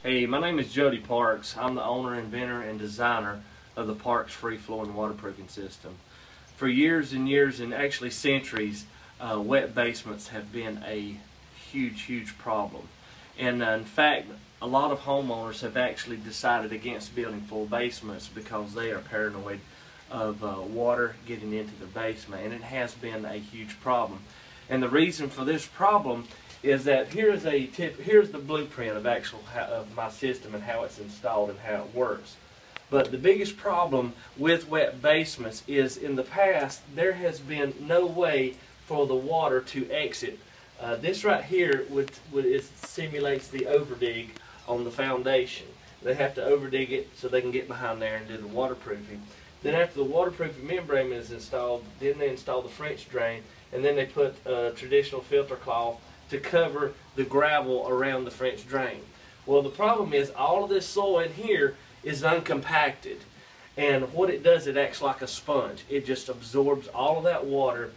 Hey, my name is Jody Parks. I'm the owner, inventor, and designer of the Parks free-flowing waterproofing system. For years and years, and actually centuries, wet basements have been a huge problem. And in fact, a lot of homeowners have actually decided against building full basements because they are paranoid of water getting into the basement, and it has been a huge problem. And the reason for this problem is that here's the blueprint of my system and how it's installed and how it works. But the biggest problem with wet basements is in the past there has been no way for the water to exit. This right here it simulates the overdig on the foundation. They have to overdig it so they can get behind there and do the waterproofing. Then after the waterproofing membrane is installed, then they install the French drain, and then they put a traditional filter cloth to cover the gravel around the French drain. Well, the problem is all of this soil in here is uncompacted, and what it does, it acts like a sponge. It just absorbs all of that water,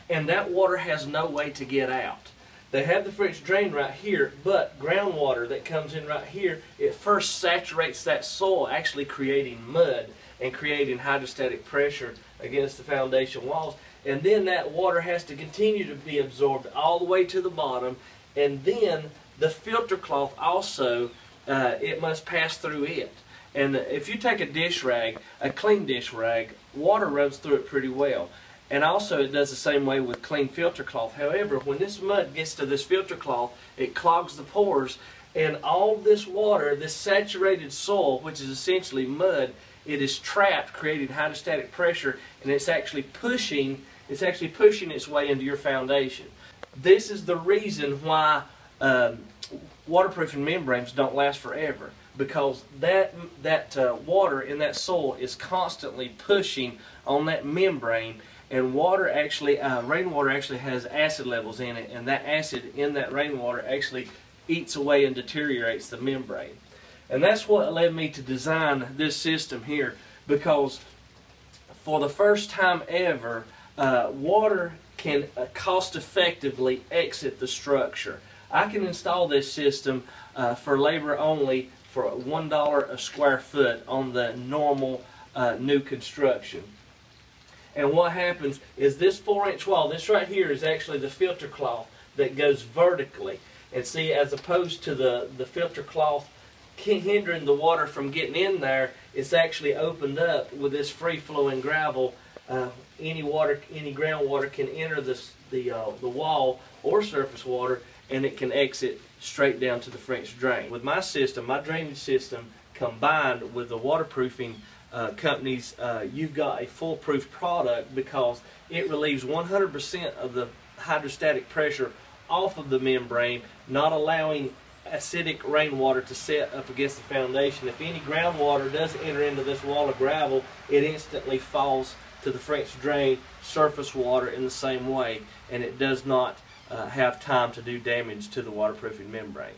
and that water has no way to get out. They have the French drain right here, but groundwater that comes in right here, it first saturates that soil, actually creating mud and creating hydrostatic pressure against the foundation walls. And then that water has to continue to be absorbed all the way to the bottom, and then the filter cloth also, it must pass through it. And if you take a dish rag, a clean dish rag, water runs through it pretty well. And also it does the same way with clean filter cloth. However, when this mud gets to this filter cloth, it clogs the pores, and all this water, this saturated soil, which is essentially mud, it is trapped, creating hydrostatic pressure, and it's actually pushing its way into your foundation. This is the reason why waterproofing membranes don't last forever, because that water in that soil is constantly pushing on that membrane, and water actually, rainwater actually has acid levels in it, and that acid in that rainwater actually eats away and deteriorates the membrane. And that's what led me to design this system here, because for the first time ever, water can cost-effectively exit the structure. I can install this system for labor only for $1 a square foot on the normal new construction. And what happens is this 4-inch wall, this right here is actually the filter cloth that goes vertically. And see, as opposed to the filter cloth hindering the water from getting in there, it's actually opened up with this free-flowing gravel. Any groundwater can enter the wall or surface water, and it can exit straight down to the French drain. With my system, my drainage system, combined with the waterproofing companies, you've got a foolproof product, because it relieves 100% of the hydrostatic pressure off of the membrane, not allowing acidic rainwater to set up against the foundation. If any groundwater does enter into this wall of gravel, it instantly falls to the French drain, surface water in the same way, and it does not have time to do damage to the waterproofing membrane.